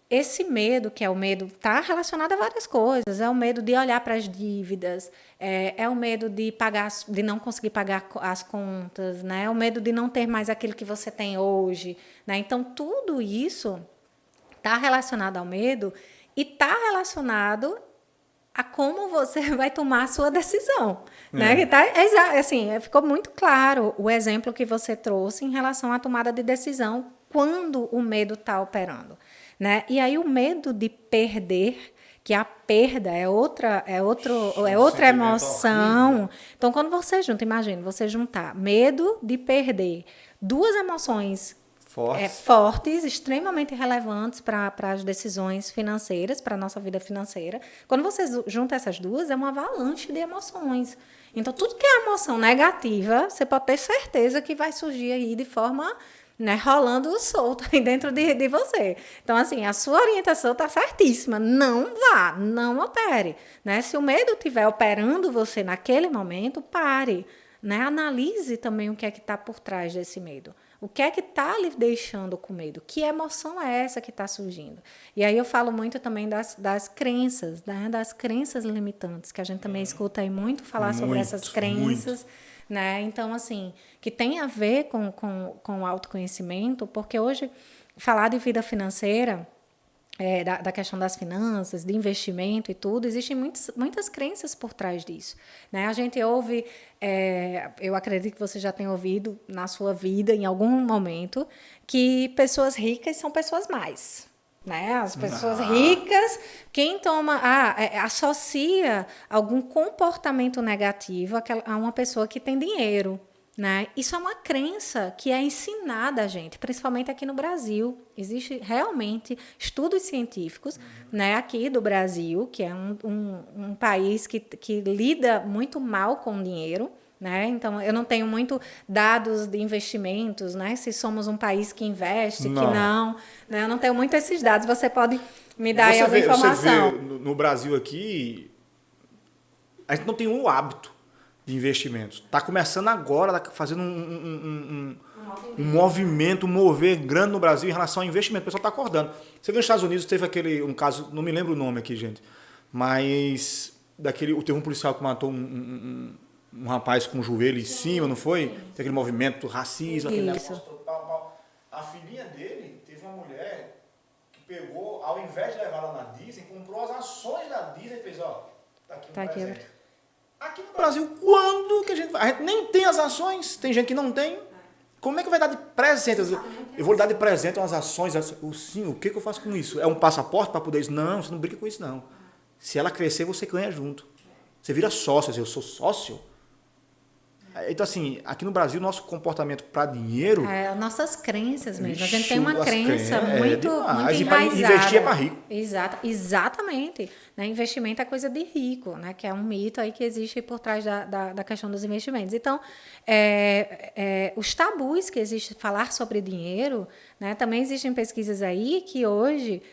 Speaker 2: esse medo, que é o medo, está relacionado a várias coisas. É o medo de olhar para as dívidas, é o medo de pagar, de não conseguir pagar as contas, né? É o medo de não ter mais aquilo que você tem hoje, né? Então, tudo isso está relacionado ao medo e está relacionado a como você vai tomar a sua decisão, né? Que tá, assim, ficou muito claro o exemplo que você trouxe em relação à tomada de decisão quando o medo está operando, né? E aí o medo de perder, que a perda é outra emoção. Então, quando você junta, imagina, você juntar medo de perder, duas emoções fortes, extremamente relevantes para as decisões financeiras, para a nossa vida financeira. Quando você junta essas duas, é uma avalanche de emoções. Então, tudo que é emoção negativa, você pode ter certeza que vai surgir aí de forma, né, rolando solto aí dentro de você. Então, assim, a sua orientação está certíssima. Não vá, não opere. Né? Se o medo estiver operando você naquele momento, pare. Né? Analise também o que é que está por trás desse medo. O que é que está lhe deixando com medo? Que emoção é essa que está surgindo? E aí eu falo muito também das crenças, né? Das crenças limitantes, que a gente também escuta aí muito falar sobre essas crenças. Né? Então, assim, que tem a ver com o autoconhecimento, porque hoje falar de vida financeira, da questão das finanças, de investimento e tudo, existem muitas crenças por trás disso. Né? A gente ouve, eu acredito que você já tenha ouvido na sua vida, em algum momento, que pessoas ricas são pessoas más. Né? As pessoas ricas, quem toma, associa algum comportamento negativo a uma pessoa que tem dinheiro. Né? Isso é uma crença que é ensinada a gente, principalmente aqui no Brasil. Existe realmente estudos científicos, né, aqui do Brasil, que é um país que lida muito mal com o dinheiro. Né? Então, eu não tenho muito dados de investimentos, né? Se somos um país que investe, que não. Né? Eu não tenho muito esses dados. Você pode me dar aí alguma informação?
Speaker 1: Você vê, no Brasil aqui, a gente não tem um hábito de investimentos. Está começando agora, tá fazendo um movimento, um mover grande no Brasil em relação ao investimento. O pessoal está acordando. Você viu nos Estados Unidos, teve um caso, não me lembro o nome aqui, gente, mas teve um policial que matou um rapaz com o joelho em cima, não foi? Tem aquele movimento racismo, aquele negócio todo. A filhinha dele teve uma mulher que pegou, ao invés de levar ela na Disney, comprou as ações da Disney e fez, ó, tá aqui um presente. Aqui no Brasil, quando que a gente nem tem as ações, tem gente que não tem. Como é que vai dar de presente? Eu vou lhe dar de presente umas ações. Sim, o que eu faço com isso? É um passaporte para poder isso? Não, você não brinca com isso, não. Se ela crescer, você ganha junto. Você vira sócio. Eu sou sócio? Então, assim, aqui no Brasil, nosso comportamento para dinheiro...
Speaker 2: nossas crenças mesmo. A gente tem uma crença muito enraizada.
Speaker 1: Investir é para rico.
Speaker 2: Exatamente. Né? Investimento é coisa de rico, né? Que é um mito aí que existe por trás da questão dos investimentos. Então, os tabus que existem, falar sobre dinheiro, né? Também existem pesquisas aí que hoje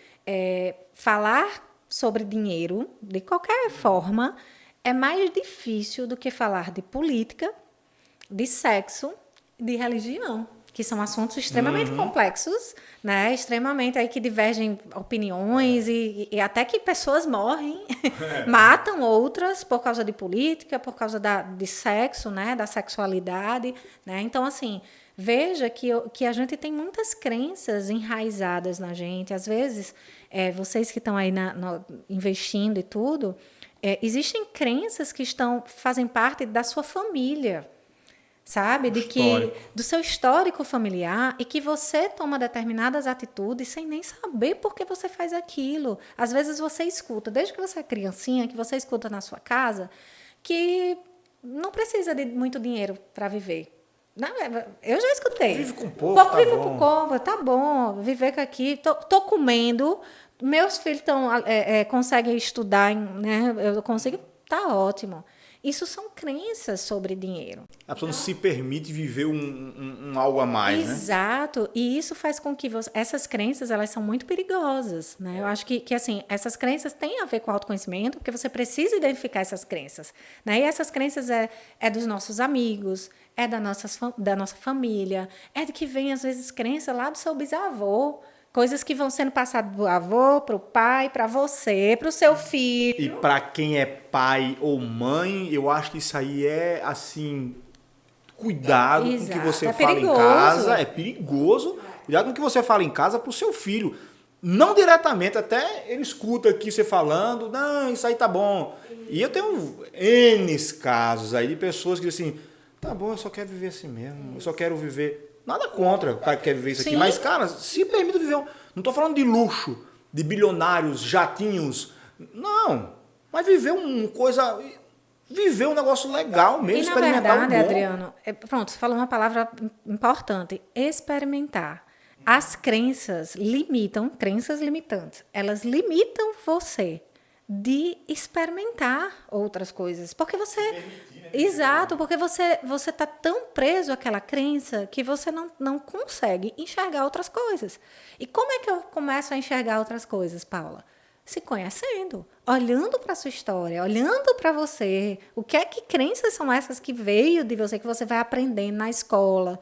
Speaker 2: falar sobre dinheiro, de qualquer forma, é mais difícil do que falar de política, de sexo, de religião, que são assuntos extremamente complexos, né? Extremamente aí que divergem opiniões e até que pessoas morrem, matam outras por causa de política, por causa de sexo, né? Da sexualidade, né? Então, assim, veja que a gente tem muitas crenças enraizadas na gente. Às vezes, vocês que estão aí investindo e tudo, existem crenças que fazem parte da sua família, sabe? Do seu histórico familiar e que você toma determinadas atitudes sem nem saber por que você faz aquilo. Às vezes você escuta, desde que você é criancinha, que você escuta na sua casa, que não precisa de muito dinheiro para viver. Não, eu já escutei.
Speaker 1: Vive com pouco,
Speaker 2: vive com pouco, tá bom. Viver aqui, tô comendo, meus filhos conseguem estudar, né? Eu consigo, tá ótimo. Isso são crenças sobre dinheiro.
Speaker 1: A pessoa não se permite viver um algo a mais, né?
Speaker 2: Exato. E isso faz com que essas crenças, elas são muito perigosas, né? Eu acho que assim, essas crenças têm a ver com autoconhecimento, porque você precisa identificar essas crenças, né? E essas crenças é dos nossos amigos, é da nossa família, é de que vem, às vezes, crença lá do seu bisavô, coisas que vão sendo passadas do avô para o pai, para você, para o seu filho.
Speaker 1: E para quem é pai ou mãe, eu acho que isso aí é, assim, cuidado com o que você fala em casa. É perigoso. Cuidado com o que você fala em casa para o seu filho. Não diretamente, até ele escuta aqui você falando, não, isso aí tá bom. E eu tenho N casos aí de pessoas que dizem assim, tá bom, eu só quero viver assim mesmo, eu só quero viver... Nada contra o cara que quer viver isso aqui, mas, cara, se permita viver não estou falando de luxo, de bilionários, jatinhos, não, mas viver viver um negócio legal mesmo, experimentar
Speaker 2: na verdade, Adriano, pronto, você falou uma palavra importante, experimentar. As crenças limitantes, elas limitam você de experimentar outras coisas, porque você... Exato, porque você está tão preso àquela crença que você não consegue enxergar outras coisas. E como é que eu começo a enxergar outras coisas, Paula? Se conhecendo, olhando para a sua história, olhando para você. Que crenças são essas que veio de você, que você vai aprendendo na escola,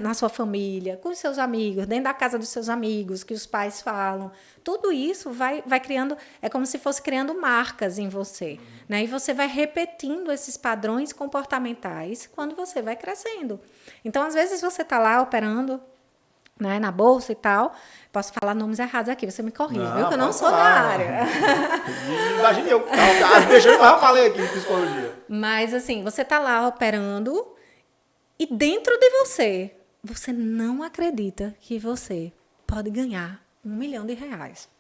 Speaker 2: na sua família, com os seus amigos, dentro da casa dos seus amigos, que os pais falam. Tudo isso vai criando, é como se fosse criando marcas em você, né? E você vai repetindo esses padrões comportamentais quando você vai crescendo. Então, às vezes, você está lá operando, né, na bolsa e tal. Posso falar nomes errados aqui, você me corrige, viu? Que eu não sou da área.
Speaker 1: Imagina eu. Eu falei aqui em psicologia.
Speaker 2: Mas, assim, você está lá operando. E dentro de você não acredita que você pode ganhar R$1 milhão.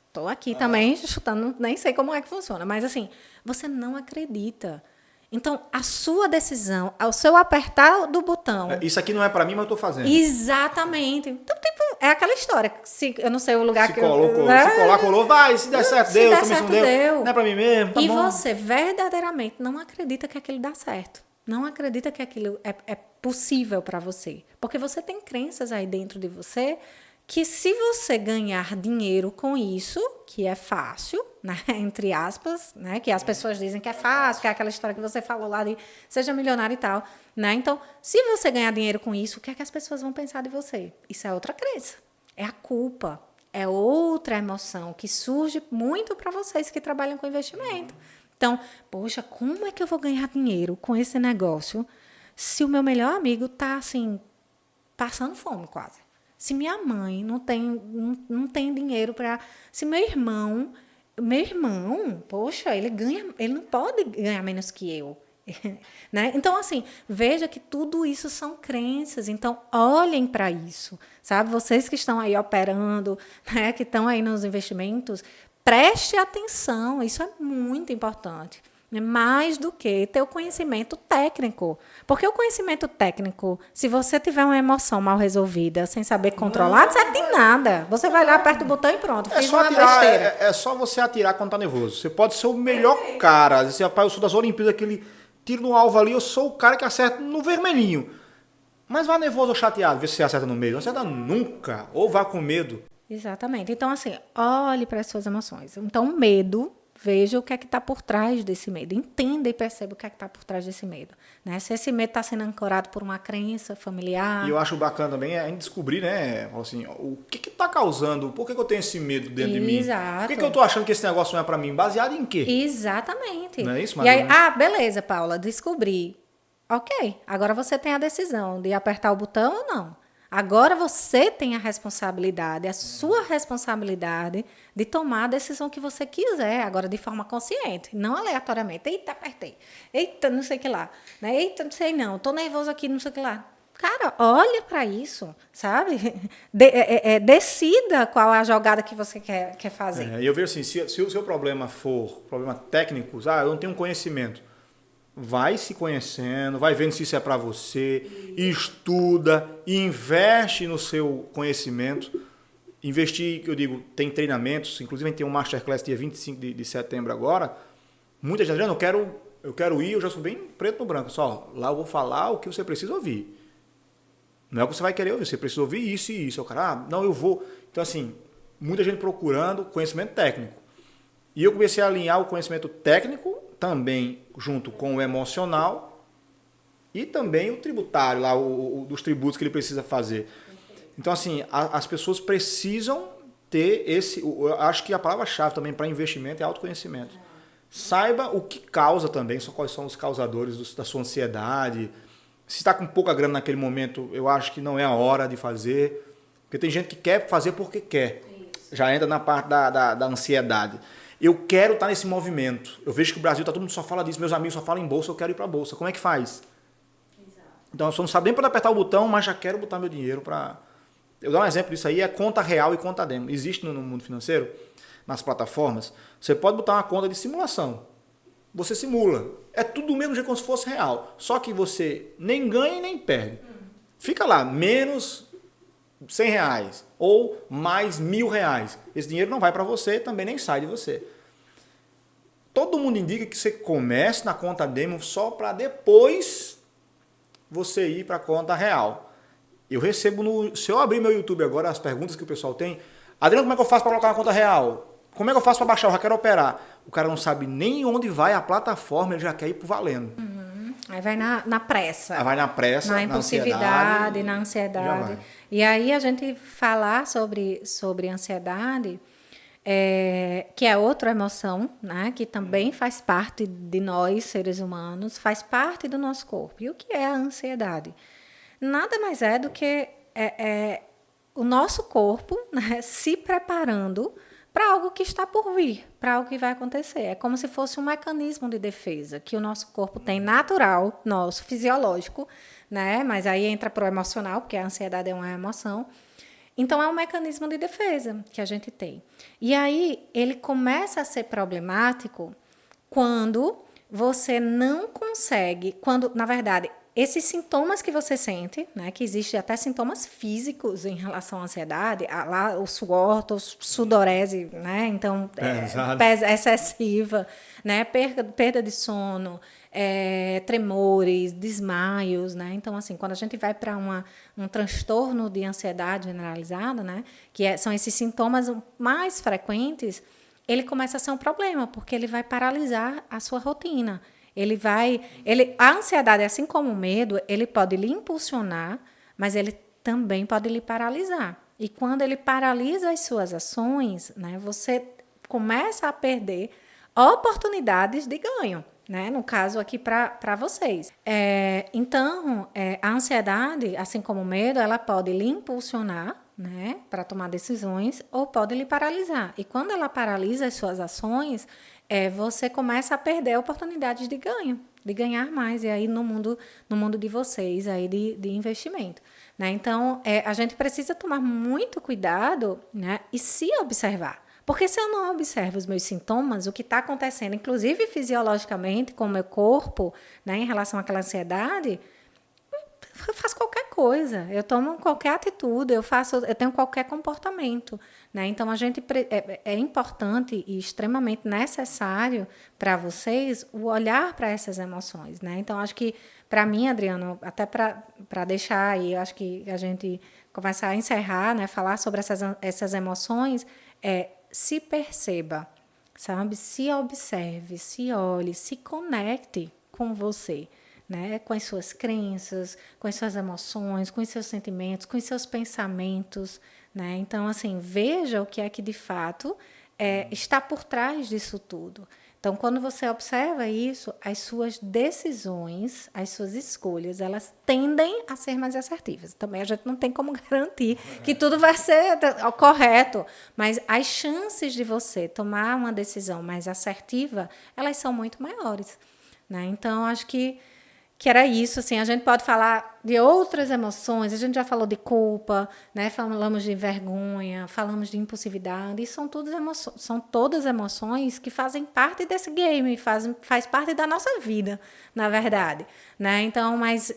Speaker 2: Estou aqui também chutando, nem sei como é que funciona, mas assim, você não acredita. Então, a sua decisão, o seu apertar do botão...
Speaker 1: Isso aqui não é para mim, mas eu estou fazendo.
Speaker 2: Exatamente. Então, tipo, é aquela história. Eu não sei o lugar
Speaker 1: se colar, colou, vai, se der certo, deu, também se não deu. Não é para mim mesmo, tá
Speaker 2: e
Speaker 1: bom.
Speaker 2: Você verdadeiramente não acredita que aquilo dá certo. Não acredita que aquilo é possível para você. Porque você tem crenças aí dentro de você que se você ganhar dinheiro com isso, que é fácil, né, entre aspas, né, que as pessoas dizem que é fácil, que é aquela história que você falou lá de seja milionário e tal, né? Então, se você ganhar dinheiro com isso, o que é que as pessoas vão pensar de você? Isso é outra crença. É a culpa. É outra emoção que surge muito para vocês que trabalham com investimento. Então, poxa, como é que eu vou ganhar dinheiro com esse negócio se o meu melhor amigo está, assim, passando fome quase? Se minha mãe não tem dinheiro para... Se meu irmão, poxa, ele não pode ganhar menos que eu. Né? Então, assim, veja que tudo isso são crenças. Então, olhem para isso, sabe? Vocês que estão aí operando, né, que estão aí nos investimentos... Preste atenção, isso é muito importante. Mais do que ter o conhecimento técnico. Porque o conhecimento técnico, se você tiver uma emoção mal resolvida, sem saber controlar, não serve de nada. Você vai lá, aperta o botão e pronto, fiz uma besteira.
Speaker 1: É só você atirar quando tá nervoso. Você pode ser o melhor cara. Você, rapaz, eu sou das Olimpíadas, aquele tiro no alvo ali, eu sou o cara que acerta no vermelhinho. Mas vá nervoso ou chateado, vê se você acerta no meio. Não acerta nunca. Ou vá com medo.
Speaker 2: Exatamente. Então, assim, olhe para as suas emoções. Então, medo, veja o que é que está por trás desse medo. Entenda e perceba o que é que está por trás desse medo. Né? Se esse medo está sendo ancorado por uma crença familiar...
Speaker 1: E eu acho bacana também a gente descobrir, né, assim, o que está causando, por que eu tenho esse medo dentro de mim? Por que eu estou achando que esse negócio não é para mim? Baseado em quê?
Speaker 2: Exatamente.
Speaker 1: Não é isso,
Speaker 2: e aí, beleza, Paula, descobri. Ok, agora você tem a decisão de apertar o botão ou não. Agora você tem a responsabilidade, a sua responsabilidade de tomar a decisão que você quiser, agora de forma consciente, não aleatoriamente. Eita, apertei. Eita, não sei o que lá. Eita, não sei não. Estou nervoso aqui, não sei o que lá. Cara, olha para isso, sabe? Decida qual é a jogada que você quer fazer.
Speaker 1: Eu vejo assim, se o seu problema for problema técnico, eu não tenho conhecimento. Vai se conhecendo, vai vendo se isso é para você, estuda, investe no seu conhecimento. Investir, eu digo, tem treinamentos, inclusive a gente tem um Masterclass dia 25 de setembro agora. Muita gente, Adriano, eu quero eu quero ir, eu já sou bem preto no branco. Só, lá eu vou falar o que você precisa ouvir. Não é o que você vai querer ouvir, você precisa ouvir isso e isso. O cara, não, eu vou. Então, assim, muita gente procurando conhecimento técnico. E eu comecei a alinhar o conhecimento técnico também junto com o emocional e também o tributário, lá, dos tributos que ele precisa fazer. Então, assim, as pessoas precisam ter esse... Eu acho que a palavra-chave também para investimento é autoconhecimento. Saiba o que causa também, quais são os causadores da sua ansiedade. Se está com pouca grana naquele momento, eu acho que não é a hora de fazer. Porque tem gente que quer fazer porque quer. Isso. Já entra na parte da ansiedade. Eu quero estar nesse movimento. Eu vejo que o Brasil, todo mundo só fala disso. Meus amigos só falam em bolsa, eu quero ir para a bolsa. Como é que faz? Exato. Então, eu só não sabe nem para apertar o botão, mas já quero botar meu dinheiro para... Eu dou um exemplo disso aí, é conta real e conta demo. Existe no mundo financeiro, nas plataformas, você pode botar uma conta de simulação. Você simula. É tudo do mesmo jeito como se fosse real. Só que você nem ganha e nem perde. Fica lá, menos R$100 ou mais R$1.000. Esse dinheiro não vai para você, também nem sai de você. Todo mundo indica que você comece na conta demo só para depois você ir para a conta real. Eu recebo se eu abrir meu YouTube agora, as perguntas que o pessoal tem, Adriano, como é que eu faço para colocar na conta real? Como é que eu faço para baixar? Eu já quero operar. O cara não sabe nem onde vai a plataforma, ele já quer ir pro valendo.
Speaker 2: Aí vai na pressa.
Speaker 1: Aí vai na pressa,
Speaker 2: na impulsividade, na ansiedade. E aí a gente falar sobre ansiedade, que é outra emoção, né, que também faz parte de nós, seres humanos, faz parte do nosso corpo. E o que é a ansiedade? Nada mais é do que o nosso corpo, né, se preparando para algo que está por vir, para algo que vai acontecer. É como se fosse um mecanismo de defesa que o nosso corpo tem natural, nosso, fisiológico, né? Mas aí entra para o emocional, porque a ansiedade é uma emoção. Então, é um mecanismo de defesa que a gente tem. E aí, ele começa a ser problemático quando você não consegue, quando, na verdade, esses sintomas que você sente, né, que existem até sintomas físicos em relação à ansiedade, lá o suor, sudorese, né, então excessiva, né, perda de sono, tremores, desmaios, né, então assim, quando a gente vai para um transtorno de ansiedade generalizada, né, são esses sintomas mais frequentes, ele começa a ser um problema, porque ele vai paralisar a sua rotina. A ansiedade, assim como o medo, ele pode lhe impulsionar, mas ele também pode lhe paralisar. E quando ele paralisa as suas ações, né, você começa a perder oportunidades de ganho, né? No caso aqui para vocês. Então, a ansiedade, assim como o medo, ela pode lhe impulsionar, né, para tomar decisões, ou pode lhe paralisar. E quando ela paralisa as suas ações, você começa a perder oportunidades de ganho, de ganhar mais, e aí no mundo de vocês, aí de investimento. Né? Então, a gente precisa tomar muito cuidado, né, e se observar. Porque se eu não observo os meus sintomas, o que está acontecendo, inclusive fisiologicamente, com o meu corpo, né, em relação àquela ansiedade, eu faço qualquer coisa, eu tomo qualquer atitude, eu tenho qualquer comportamento, né? Então é importante e extremamente necessário para vocês o olhar para essas emoções, né? Então acho que para mim, Adriano, até para deixar aí, eu acho que a gente começar a encerrar, né? Falar sobre essas emoções, se perceba, sabe? Se observe, se olhe, se conecte com você. Né, com as suas crenças, com as suas emoções, com os seus sentimentos, com os seus pensamentos. Né? Então, assim, veja o que é que, de fato, está por trás disso tudo. Então, quando você observa isso, as suas decisões, as suas escolhas, elas tendem a ser mais assertivas. Também a gente não tem como garantir que tudo vai ser correto, mas as chances de você tomar uma decisão mais assertiva, elas são muito maiores. Né? Então, acho que era isso, assim, a gente pode falar de outras emoções, a gente já falou de culpa, né? Falamos de vergonha, falamos de impulsividade, e são todas emoções que fazem parte desse game, faz parte da nossa vida, na verdade. Né? Então, mas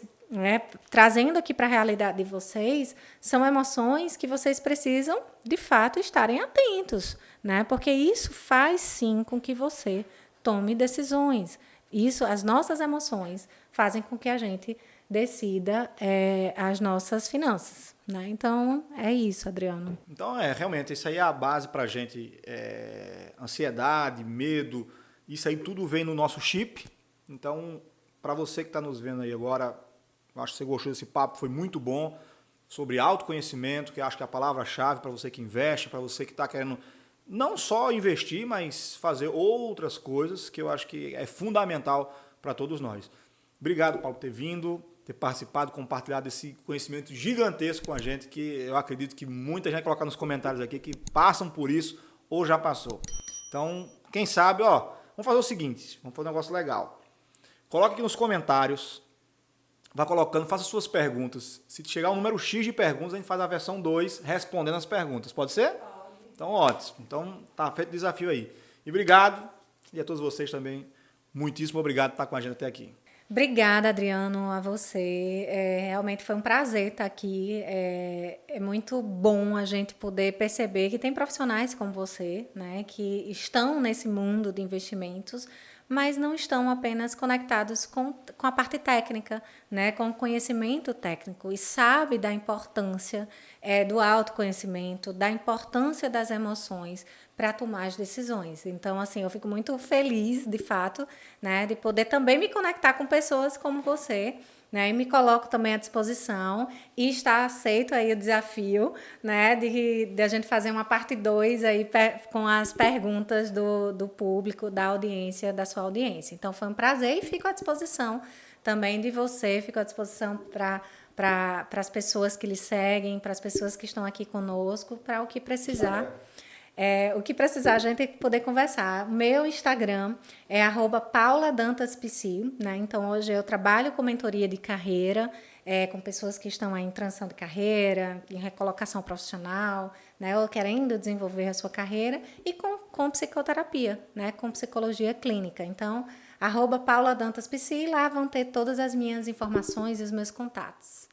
Speaker 2: trazendo aqui para a realidade de vocês, são emoções que vocês precisam, de fato, estarem atentos, né? Porque isso faz, sim, com que você tome decisões. Isso, as nossas emoções fazem com que a gente decida as nossas finanças, né? Então, é isso, Adriano.
Speaker 1: Então, realmente, isso aí é a base pra gente. Ansiedade, medo, isso aí tudo vem no nosso chip. Então, para você que está nos vendo aí agora, eu acho que você gostou desse papo, foi muito bom, sobre autoconhecimento, que eu acho que é a palavra-chave para você que investe, para você que está querendo não só investir, mas fazer outras coisas, que eu acho que é fundamental para todos nós. Obrigado, Paulo, por ter vindo, ter participado, compartilhado esse conhecimento gigantesco com a gente, que eu acredito que muita gente vai colocar nos comentários aqui que passam por isso ou já passou. Então, quem sabe, vamos fazer o seguinte, vamos fazer um negócio legal. Coloque aqui nos comentários, vá colocando, faça suas perguntas. Se chegar um número X de perguntas, a gente faz a versão 2 respondendo as perguntas. Pode ser? Então, ótimo. Então, tá feito o desafio aí. E obrigado. E a todos vocês também, muitíssimo obrigado por estar com a gente até aqui.
Speaker 2: Obrigada, Adriano, a você. Realmente foi um prazer estar aqui. É muito bom a gente poder perceber que tem profissionais como você, né, que estão nesse mundo de investimentos, mas não estão apenas conectados com a parte técnica, né, com o conhecimento técnico, e sabe da importância do autoconhecimento, da importância das emoções para tomar as decisões. Então, assim, eu fico muito feliz, de fato, né, de poder também me conectar com pessoas como você, né, e me coloco também à disposição, e está aceito aí o desafio, né, de a gente fazer uma parte 2 aí com as perguntas do público, da audiência, da sua audiência. Então, foi um prazer e fico à disposição também de você, fico à disposição para as pessoas que lhe seguem, para as pessoas que estão aqui conosco, para o que precisar. O que precisar, a gente tem que poder conversar. Meu Instagram é @pauladantaspsi, né? Então, hoje eu trabalho com mentoria de carreira, com pessoas que estão aí em transição de carreira, em recolocação profissional, né? Ou querendo desenvolver a sua carreira, e com psicoterapia, né? Com psicologia clínica. Então, @pauladantaspsi, lá vão ter todas as minhas informações e os meus contatos.